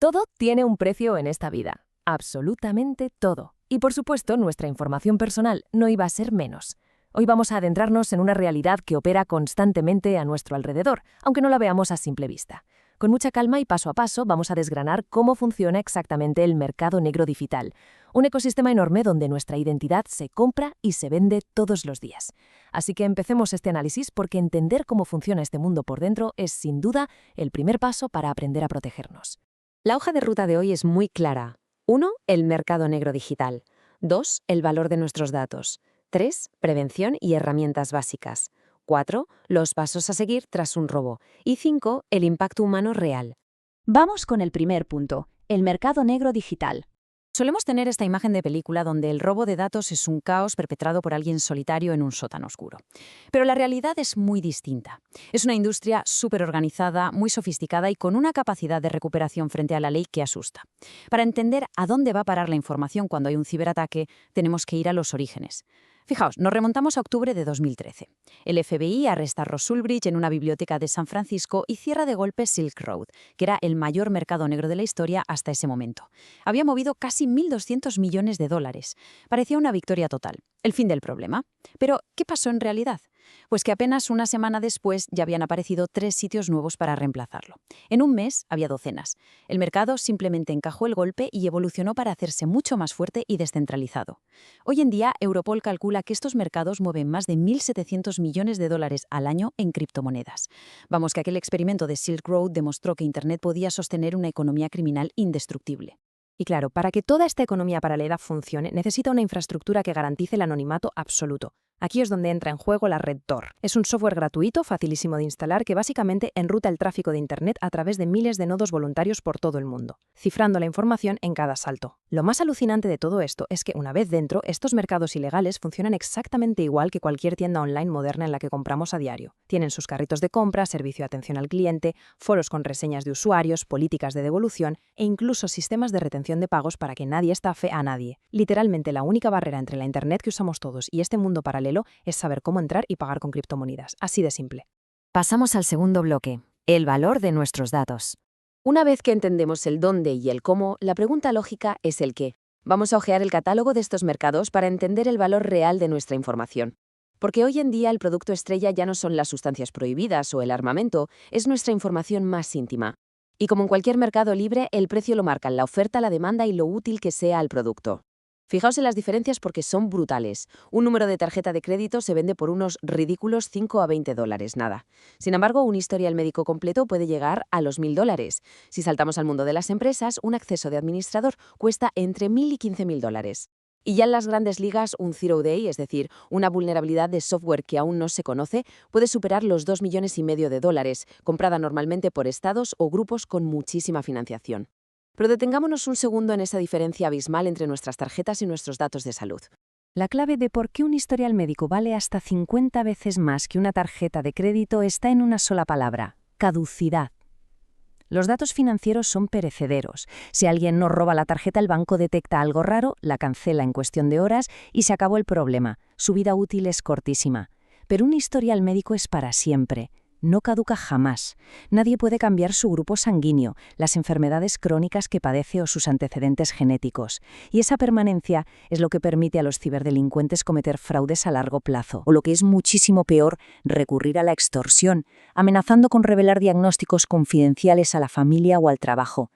Todo tiene un precio en esta vida, absolutamente todo. Y por supuesto, nuestra información personal no iba a ser menos. Hoy vamos a adentrarnos en una realidad que opera constantemente a nuestro alrededor, aunque no la veamos a simple vista. Con mucha calma y paso a paso vamos a desgranar cómo funciona exactamente el mercado negro digital, un ecosistema enorme donde nuestra identidad se compra y se vende todos los días. Así que empecemos este análisis porque entender cómo funciona este mundo por dentro es, sin duda, el primer paso para aprender a protegernos. La hoja de ruta de hoy es muy clara. 1. El mercado negro digital. 2. El valor de nuestros datos. 3. Prevención y herramientas básicas. 4. Los pasos a seguir tras un robo. Y 5. El impacto humano real. Vamos con el primer punto, el mercado negro digital. Solemos tener esta imagen de película donde el robo de datos es un caos perpetrado por alguien solitario en un sótano oscuro. Pero la realidad es muy distinta. Es una industria súper organizada, muy sofisticada y con una capacidad de recuperación frente a la ley que asusta. Para entender a dónde va a parar la información cuando hay un ciberataque, tenemos que ir a los orígenes. Fijaos, nos remontamos a octubre de 2013. El FBI arresta a Ross Ulbricht en una biblioteca de San Francisco y cierra de golpe Silk Road, que era el mayor mercado negro de la historia hasta ese momento. Había movido casi 1.200 millones de dólares. Parecía una victoria total, el fin del problema. Pero, ¿qué pasó en realidad? Pues que apenas una semana después ya habían aparecido 3 sitios nuevos para reemplazarlo. En un mes había docenas. El mercado simplemente encajó el golpe y evolucionó para hacerse mucho más fuerte y descentralizado. Hoy en día, Europol calcula que estos mercados mueven más de 1.700 millones de dólares al año en criptomonedas. Vamos, que aquel experimento de Silk Road demostró que Internet podía sostener una economía criminal indestructible. Y claro, para que toda esta economía paralela funcione, necesita una infraestructura que garantice el anonimato absoluto. Aquí es donde entra en juego la red Tor. Es un software gratuito, facilísimo de instalar, que básicamente enruta el tráfico de Internet a través de miles de nodos voluntarios por todo el mundo, cifrando la información en cada salto. Lo más alucinante de todo esto es que, una vez dentro, estos mercados ilegales funcionan exactamente igual que cualquier tienda online moderna en la que compramos a diario. Tienen sus carritos de compra, servicio de atención al cliente, foros con reseñas de usuarios, políticas de devolución e incluso sistemas de retención de pagos para que nadie estafe a nadie. Literalmente, la única barrera entre la Internet que usamos todos y este mundo paralelo es saber cómo entrar y pagar con criptomonedas. Así de simple. Pasamos al segundo bloque, el valor de nuestros datos. Una vez que entendemos el dónde y el cómo, la pregunta lógica es el qué. Vamos a hojear el catálogo de estos mercados para entender el valor real de nuestra información. Porque hoy en día el producto estrella ya no son las sustancias prohibidas o el armamento, es nuestra información más íntima. Y como en cualquier mercado libre, el precio lo marcan la oferta, la demanda y lo útil que sea el producto. Fijaos en las diferencias porque son brutales. Un número de tarjeta de crédito se vende por unos ridículos 5 a 20 dólares, nada. Sin embargo, un historial médico completo puede llegar a los 1.000 dólares. Si saltamos al mundo de las empresas, un acceso de administrador cuesta entre 1.000 y 15.000 dólares. Y ya en las grandes ligas, un zero day, es decir, una vulnerabilidad de software que aún no se conoce, puede superar los 2,5 millones de dólares, comprada normalmente por estados o grupos con muchísima financiación. Pero detengámonos un segundo en esa diferencia abismal entre nuestras tarjetas y nuestros datos de salud. La clave de por qué un historial médico vale hasta 50 veces más que una tarjeta de crédito está en una sola palabra: caducidad. Los datos financieros son perecederos. Si alguien nos roba la tarjeta, el banco detecta algo raro, la cancela en cuestión de horas y se acabó el problema. Su vida útil es cortísima. Pero un historial médico es para siempre. No caduca jamás. Nadie puede cambiar su grupo sanguíneo, las enfermedades crónicas que padece o sus antecedentes genéticos. Y esa permanencia es lo que permite a los ciberdelincuentes cometer fraudes a largo plazo, o lo que es muchísimo peor, recurrir a la extorsión, amenazando con revelar diagnósticos confidenciales a la familia o al trabajo.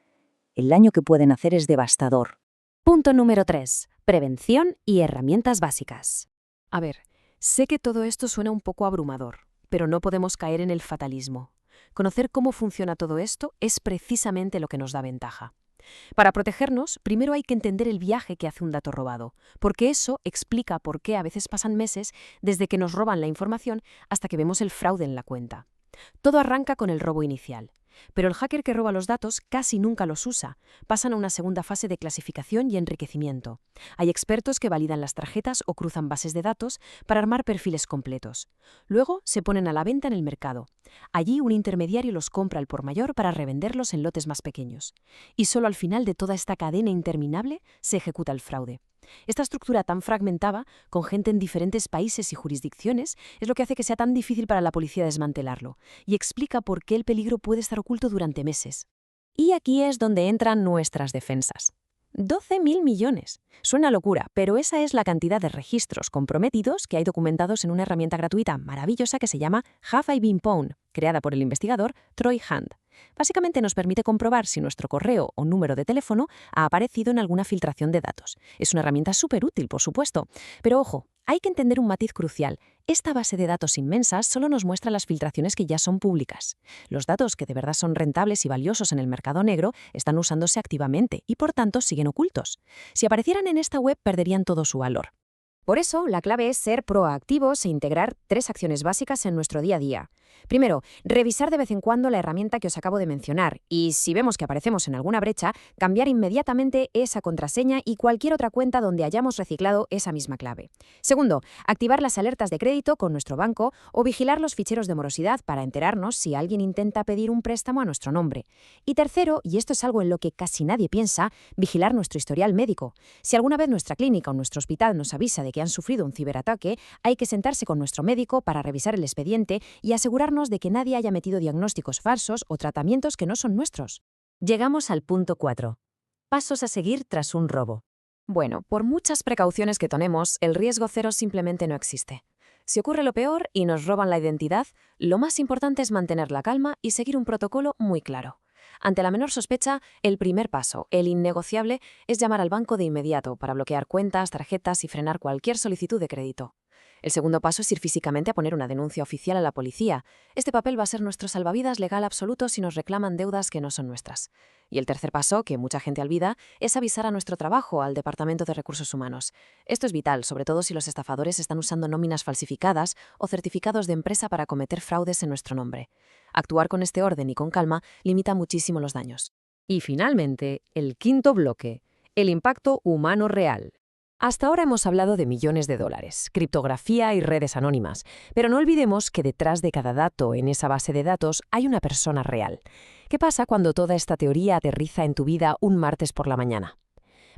El daño que pueden hacer es devastador. Punto número 3. Prevención y herramientas básicas. A ver, sé que todo esto suena un poco abrumador, pero no podemos caer en el fatalismo. Conocer cómo funciona todo esto es precisamente lo que nos da ventaja. Para protegernos, primero hay que entender el viaje que hace un dato robado, porque eso explica por qué a veces pasan meses desde que nos roban la información hasta que vemos el fraude en la cuenta. Todo arranca con el robo inicial. Pero el hacker que roba los datos casi nunca los usa. Pasan a una segunda fase de clasificación y enriquecimiento. Hay expertos que validan las tarjetas o cruzan bases de datos para armar perfiles completos. Luego se ponen a la venta en el mercado. Allí un intermediario los compra al por mayor para revenderlos en lotes más pequeños. Y solo al final de toda esta cadena interminable se ejecuta el fraude. Esta estructura tan fragmentada, con gente en diferentes países y jurisdicciones, es lo que hace que sea tan difícil para la policía desmantelarlo, y explica por qué el peligro puede estar oculto durante meses. Y aquí es donde entran nuestras defensas. 12.000 millones. Suena locura, pero esa es la cantidad de registros comprometidos que hay documentados en una herramienta gratuita maravillosa que se llama Have I Been Pwned, creada por el investigador Troy Hunt. Básicamente nos permite comprobar si nuestro correo o número de teléfono ha aparecido en alguna filtración de datos. Es una herramienta súper útil, por supuesto. Pero ojo, hay que entender un matiz crucial. Esta base de datos inmensa solo nos muestra las filtraciones que ya son públicas. Los datos que de verdad son rentables y valiosos en el mercado negro están usándose activamente y por tanto siguen ocultos. Si aparecieran en esta web perderían todo su valor. Por eso, la clave es ser proactivos e integrar 3 acciones básicas en nuestro día a día. Primero, revisar de vez en cuando la herramienta que os acabo de mencionar y, si vemos que aparecemos en alguna brecha, cambiar inmediatamente esa contraseña y cualquier otra cuenta donde hayamos reciclado esa misma clave. Segundo, activar las alertas de crédito con nuestro banco o vigilar los ficheros de morosidad para enterarnos si alguien intenta pedir un préstamo a nuestro nombre. Y tercero, y esto es algo en lo que casi nadie piensa, vigilar nuestro historial médico. Si alguna vez nuestra clínica o nuestro hospital nos avisa de que han sufrido un ciberataque, hay que sentarse con nuestro médico para revisar el expediente y asegurarnos de que nadie haya metido diagnósticos falsos o tratamientos que no son nuestros. Llegamos al punto 4. Pasos a seguir tras un robo. Bueno, por muchas precauciones que tomemos, el riesgo cero simplemente no existe. Si ocurre lo peor y nos roban la identidad, lo más importante es mantener la calma y seguir un protocolo muy claro. Ante la menor sospecha, el primer paso, el innegociable, es llamar al banco de inmediato para bloquear cuentas, tarjetas y frenar cualquier solicitud de crédito. El segundo paso es ir físicamente a poner una denuncia oficial a la policía. Este papel va a ser nuestro salvavidas legal absoluto si nos reclaman deudas que no son nuestras. Y el tercer paso, que mucha gente olvida, es avisar a nuestro trabajo, al Departamento de Recursos Humanos. Esto es vital, sobre todo si los estafadores están usando nóminas falsificadas o certificados de empresa para cometer fraudes en nuestro nombre. Actuar con este orden y con calma limita muchísimo los daños. Y finalmente, el quinto bloque, el impacto humano real. Hasta ahora hemos hablado de millones de dólares, criptografía y redes anónimas, pero no olvidemos que detrás de cada dato en esa base de datos hay una persona real. ¿Qué pasa cuando toda esta teoría aterriza en tu vida un martes por la mañana?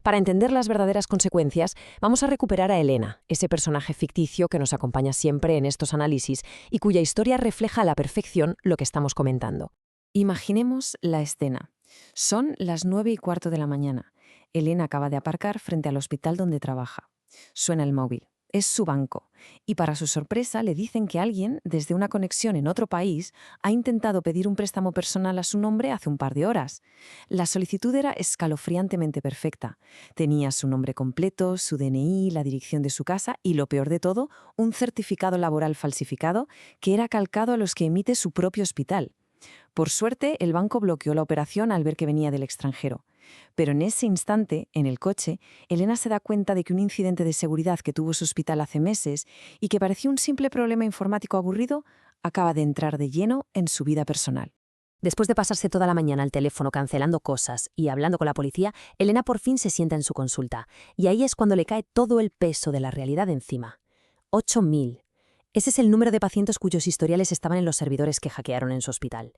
Para entender las verdaderas consecuencias, vamos a recuperar a Elena, ese personaje ficticio que nos acompaña siempre en estos análisis y cuya historia refleja a la perfección lo que estamos comentando. Imaginemos la escena. Son las 9:15 de la mañana. Elena acaba de aparcar frente al hospital donde trabaja. Suena el móvil. Es su banco. Y para su sorpresa le dicen que alguien, desde una conexión en otro país, ha intentado pedir un préstamo personal a su nombre hace un par de horas. La solicitud era escalofriantemente perfecta. Tenía su nombre completo, su DNI, la dirección de su casa y, lo peor de todo, un certificado laboral falsificado que era calcado a los que emite su propio hospital. Por suerte, el banco bloqueó la operación al ver que venía del extranjero. Pero en ese instante, en el coche, Elena se da cuenta de que un incidente de seguridad que tuvo su hospital hace meses y que parecía un simple problema informático aburrido, acaba de entrar de lleno en su vida personal. Después de pasarse toda la mañana al teléfono cancelando cosas y hablando con la policía, Elena por fin se sienta en su consulta. Y ahí es cuando le cae todo el peso de la realidad encima. 8.000. Ese es el número de pacientes cuyos historiales estaban en los servidores que hackearon en su hospital.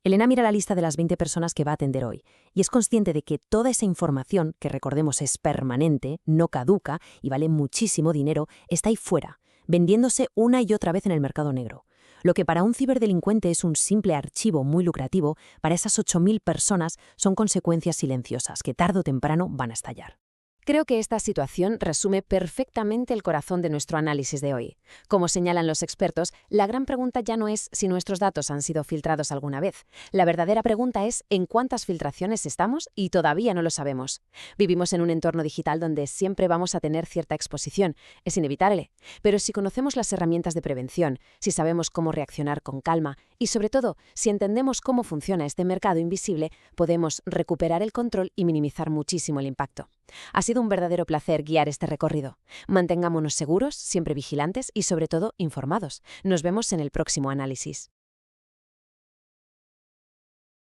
Elena mira la lista de las 20 personas que va a atender hoy y es consciente de que toda esa información, que recordemos es permanente, no caduca y vale muchísimo dinero, está ahí fuera, vendiéndose una y otra vez en el mercado negro. Lo que para un ciberdelincuente es un simple archivo muy lucrativo, para esas 8.000 personas son consecuencias silenciosas que tarde o temprano van a estallar. Creo que esta situación resume perfectamente el corazón de nuestro análisis de hoy. Como señalan los expertos, la gran pregunta ya no es si nuestros datos han sido filtrados alguna vez. La verdadera pregunta es en cuántas filtraciones estamos y todavía no lo sabemos. Vivimos en un entorno digital donde siempre vamos a tener cierta exposición. Es inevitable. Pero si conocemos las herramientas de prevención, si sabemos cómo reaccionar con calma y, sobre todo, si entendemos cómo funciona este mercado invisible, podemos recuperar el control y minimizar muchísimo el impacto. Ha sido un verdadero placer guiar este recorrido. Mantengámonos seguros, siempre vigilantes y sobre todo informados. Nos vemos en el próximo análisis.